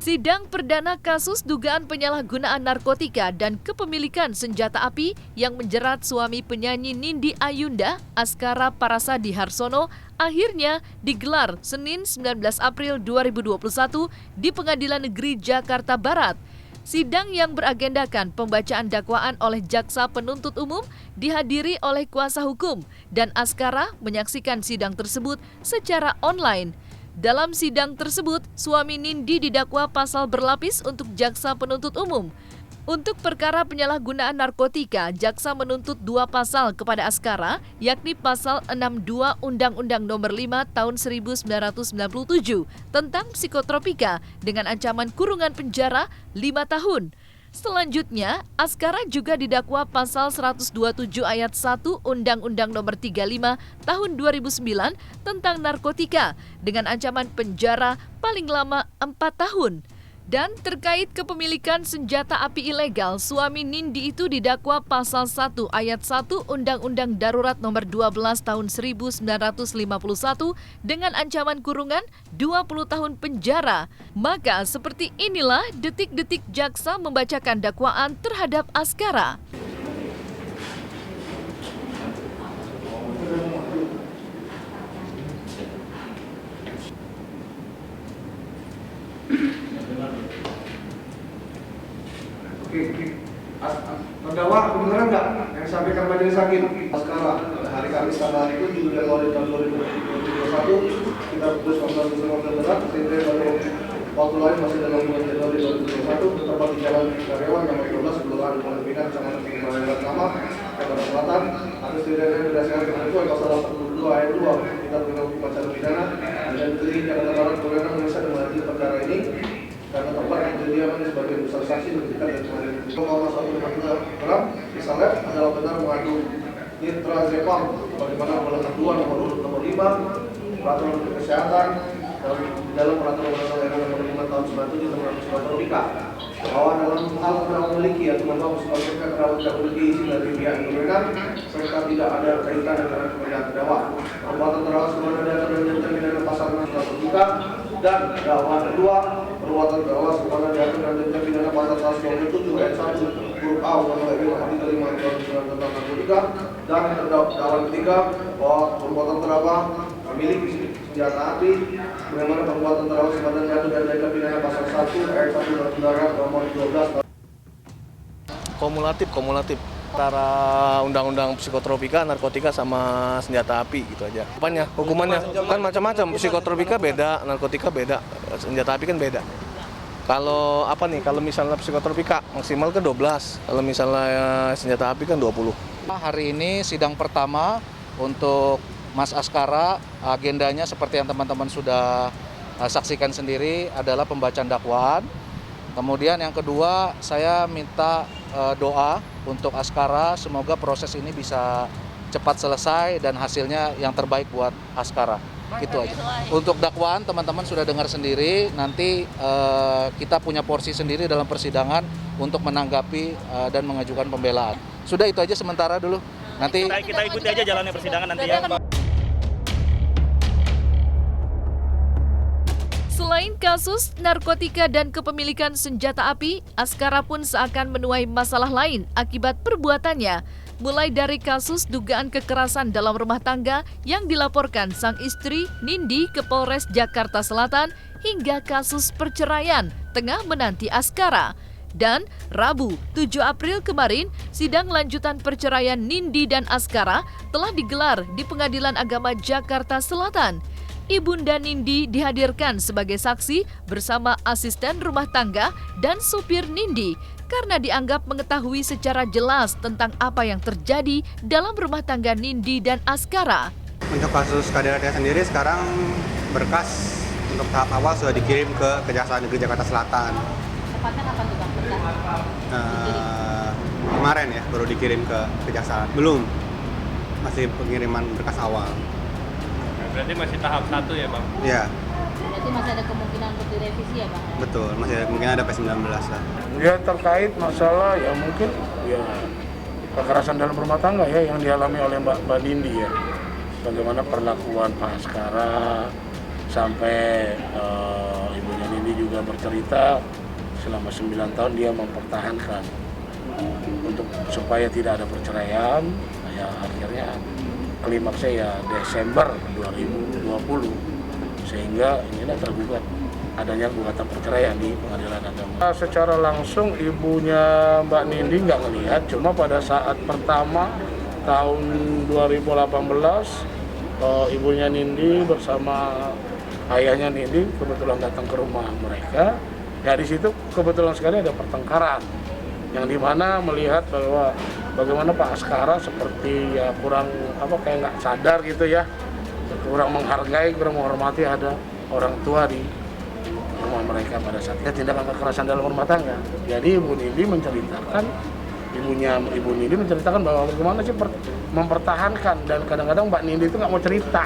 Sidang perdana kasus dugaan penyalahgunaan narkotika dan kepemilikan senjata api yang menjerat suami penyanyi Nindi Ayunda, Askara Parasadi Harsono, akhirnya digelar Senin 19 April 2021 di Pengadilan Negeri Jakarta Barat. Sidang yang beragendakan pembacaan dakwaan oleh jaksa penuntut umum dihadiri oleh kuasa hukum dan Askara menyaksikan sidang tersebut secara online. Dalam sidang tersebut, suami Nindi didakwa pasal berlapis untuk jaksa penuntut umum. Untuk perkara penyalahgunaan narkotika, jaksa menuntut 2 pasal kepada Askara, yakni pasal 62 Undang-Undang Nomor 5 Tahun 1997 tentang psikotropika dengan ancaman kurungan penjara 5 tahun. Selanjutnya, Askara juga didakwa pasal 127 ayat 1 Undang-Undang Nomor 35 Tahun 2009 tentang narkotika dengan ancaman penjara paling lama 4 tahun. Dan terkait kepemilikan senjata api ilegal, suami Nindi itu didakwa pasal 1 ayat 1 Undang-Undang Darurat Nomor 12 Tahun 1951 dengan ancaman kurungan 20 tahun penjara. Maka seperti inilah detik-detik jaksa membacakan dakwaan terhadap Askara. Terdakwa kebenaran nggak yang disampaikan majelis hakim? Askara hari Kamis tanggal 7 Januari tahun 2021 kita putuskan semua berat sehingga pada waktu lain masih dalam bulan Januari 2021 terdapat di Jalan Karyawan nomor 12 Kelurahan Pondok Pinang Kecamatan Pinang Pertama Jakarta Selatan atas tindakan berdasarkan ketentuan pasal 82 ayat 2 kita Undang-Undang Hukum Acara Pidana dan Negeri Jakarta Barat berwenang mengesahkan mengadili perkara ini karena tempat kejadian sebagai besar saksi memberikan dan kemarin kalau satu gram misalnya adalah benar mengandung nitrazepam bagaimana pada ketentuan nomor 5 peraturan menteri kesehatan dan di dalam peraturan nomor 5 tahun 97 tentang psikotropika bahwa dalam hal yang memiliki atau membawa psikotropika terawat yang memiliki izin dari pihak yang berwenang serta tidak ada kaitan dengan kepentingan terdakwa. Perbuatan terawat sebenarnya dan terdakwa pidana pasal psikotropika dan dakwaan kedua perbuatan terdakwa sebenarnya dan terdakwa pidana pasal 127 ayat 1 huruf A Undang-Undang Nomor 35 Tahun 1999 tentang narkotika dan dakwaan ketiga bahwa perbuatan terdakwa memiliki senjata api bagaimana perbuatan terdakwa sebenarnya jatuh dan terdakwa pidana pasal 1 ayat 1 Undang-Undang Nomor 12 kumulatif antara undang-undang psikotropika, narkotika sama senjata api gitu aja. Hukumannya kan macam-macam. Psikotropika beda, narkotika beda, senjata api kan beda. Kalau kalau misalnya psikotropika maksimal kan 12, kalau misalnya senjata api kan 20. Hari ini sidang pertama untuk Mas Askara, agendanya seperti yang teman-teman sudah saksikan sendiri adalah pembacaan dakwaan. Kemudian yang kedua, saya minta doa untuk Askara, semoga proses ini bisa cepat selesai dan hasilnya yang terbaik buat Askara. Itu aja. Untuk dakwaan teman-teman sudah dengar sendiri, nanti kita punya porsi sendiri dalam persidangan untuk menanggapi dan mengajukan pembelaan. Sudah itu aja sementara dulu. Nanti kita ikuti aja jalannya persidangan nanti ya. Selain kasus narkotika dan kepemilikan senjata api, Askara pun seakan menuai masalah lain akibat perbuatannya. Mulai dari kasus dugaan kekerasan dalam rumah tangga yang dilaporkan sang istri Nindi ke Polres Jakarta Selatan hingga kasus perceraian tengah menanti Askara. Dan Rabu 7 April kemarin, sidang lanjutan perceraian Nindi dan Askara telah digelar di Pengadilan Agama Jakarta Selatan. Ibunda Nindi dihadirkan sebagai saksi bersama asisten rumah tangga dan supir Nindi karena dianggap mengetahui secara jelas tentang apa yang terjadi dalam rumah tangga Nindi dan Askara. Untuk kasus KDRT sendiri sekarang berkas untuk tahap awal sudah dikirim ke Kejaksaan Negeri Jakarta Selatan. Tepatnya kapan tuh Bang? Kemarin ya baru dikirim ke Kejaksaan. Belum, masih pengiriman berkas awal. Berarti masih tahap 1 ya Bang? Iya. Berarti masih ada kemungkinan untuk direvisi ya Bang? Betul, masih ada kemungkinan ada P19 lah. Ya terkait masalah ya mungkin ya kekerasan dalam rumah tangga ya yang dialami oleh Mbak Nindi ya. Bagaimana perlakuan Pak Askara sampai ibunya Nindi juga bercerita selama 9 tahun dia mempertahankan untuk supaya tidak ada perceraian. Ya akhirnya klimaksnya ya Desember 2020 sehingga inilah tergugat adanya gugatan perceraian di pengadilan agama. Secara langsung ibunya Mbak Nindi nggak ngelihat, cuma pada saat pertama tahun 2018 ibunya Nindi bersama ayahnya Nindi kebetulan datang ke rumah mereka. Ya di situ kebetulan sekali ada pertengkaran yang dimana melihat bahwa bagaimana Pak Askara seperti ya kurang kayak nggak sadar gitu ya, kurang menghargai, kurang menghormati ada orang tua di rumah mereka pada saat itu tindakan kekerasan dalam rumah tangga. Jadi Ibu Nindi menceritakan, Ibu Nindi menceritakan bahwa bagaimana sih mempertahankan dan kadang-kadang Mbak Nindi itu nggak mau cerita.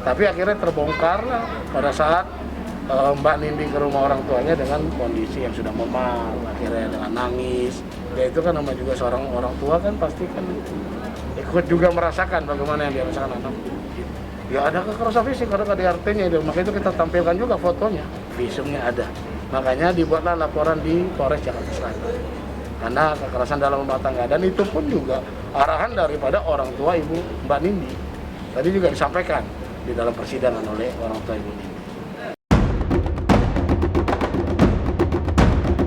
Tapi akhirnya terbongkar lah pada saat Mbak Nindi ke rumah orang tuanya dengan kondisi yang sudah memar, akhirnya dengan nangis. Ya itu kan namanya juga seorang orang tua kan pasti kan ikut juga merasakan bagaimana yang dirasakan anak. Ya ada kekerasan fisik, ada KDRT-nya itu, makanya itu kita tampilkan juga fotonya, visumnya ada. Makanya dibuatlah laporan di Polres Jakarta Selatan. Karena kekerasan dalam rumah tangga dan itu pun juga arahan daripada orang tua Ibu Mbak Nindi. Tadi juga disampaikan di dalam persidangan oleh orang tua Ibu Nindi.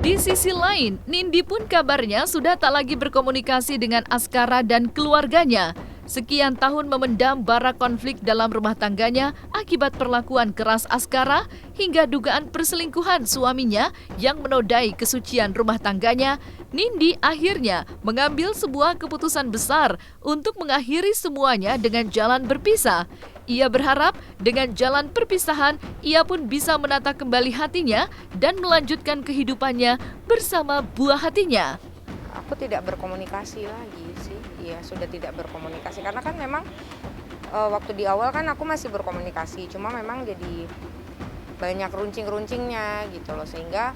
Di sisi lain, Nindi pun kabarnya sudah tak lagi berkomunikasi dengan Askara dan keluarganya. Sekian tahun memendam bara konflik dalam rumah tangganya akibat perlakuan keras Askara hingga dugaan perselingkuhan suaminya yang menodai kesucian rumah tangganya, Nindi akhirnya mengambil sebuah keputusan besar untuk mengakhiri semuanya dengan jalan berpisah. Ia berharap dengan jalan perpisahan, ia pun bisa menata kembali hatinya dan melanjutkan kehidupannya bersama buah hatinya. Aku tidak berkomunikasi lagi sih, ya sudah tidak berkomunikasi karena kan memang waktu di awal kan aku masih berkomunikasi, cuma memang jadi banyak runcing-runcingnya gitu loh sehingga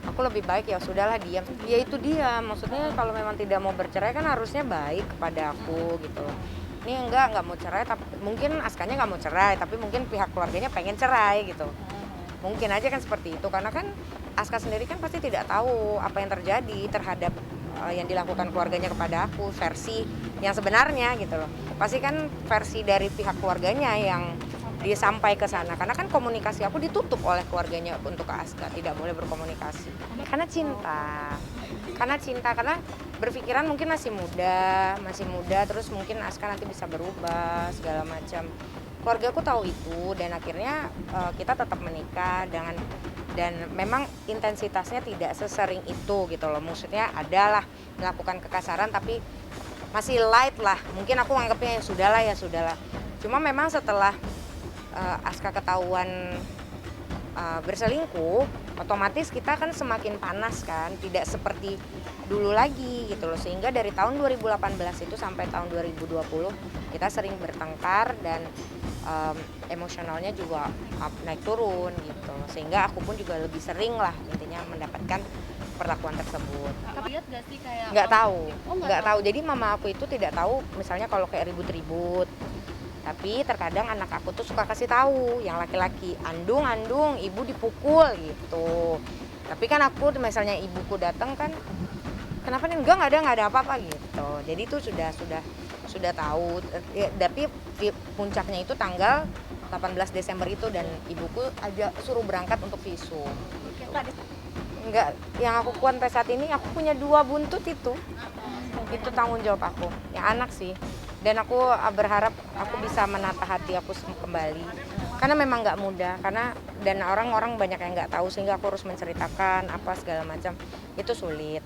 aku lebih baik ya sudahlah diam. Ya itu dia, maksudnya kalau memang tidak mau bercerai kan harusnya baik kepada aku gitu loh. Ini enggak mau cerai, tapi mungkin Askanya nggak mau cerai, tapi mungkin pihak keluarganya pengen cerai gitu. Mungkin aja kan seperti itu, karena kan Aska sendiri kan pasti tidak tahu apa yang terjadi terhadap yang dilakukan keluarganya kepada aku, versi yang sebenarnya gitu loh. Pasti kan versi dari pihak keluarganya yang disampai ke sana, karena kan komunikasi aku ditutup oleh keluarganya untuk Aska, tidak boleh berkomunikasi. Karena cinta, karena berpikiran mungkin masih muda, terus mungkin Aska nanti bisa berubah segala macam. Keluarga aku tahu itu dan akhirnya kita tetap menikah dan memang intensitasnya tidak sesering itu gitu loh. Maksudnya adalah melakukan kekasaran tapi masih light lah. Mungkin aku anggapnya ya sudahlah. Cuma memang setelah Aska ketahuan berselingkuh, otomatis kita kan semakin panas kan, tidak seperti dulu lagi gitu loh. Sehingga dari tahun 2018 itu sampai tahun 2020 kita sering bertengkar dan emosionalnya juga naik turun gitu. Sehingga aku pun juga lebih sering lah intinya mendapatkan perlakuan tersebut. Lihat gak sih kayak Nggak tahu. Jadi mama aku itu tidak tahu misalnya kalau kayak ribut-ribut. Tapi terkadang anak aku tuh suka kasih tahu yang laki-laki, andung, ibu dipukul gitu. Tapi kan aku misalnya ibuku datang kan, kenapa nih enggak ada apa-apa gitu. Jadi itu sudah tahu. Tapi puncaknya itu tanggal 18 Desember itu dan ibuku aja suruh berangkat untuk visum. Enggak, yang aku kuat sampai saat ini aku punya 2 buntut itu. Itu tanggung jawab aku, yang anak sih. Dan aku berharap aku bisa menata hati aku kembali karena memang nggak mudah dan orang-orang banyak yang nggak tahu sehingga aku harus menceritakan apa segala macam itu sulit.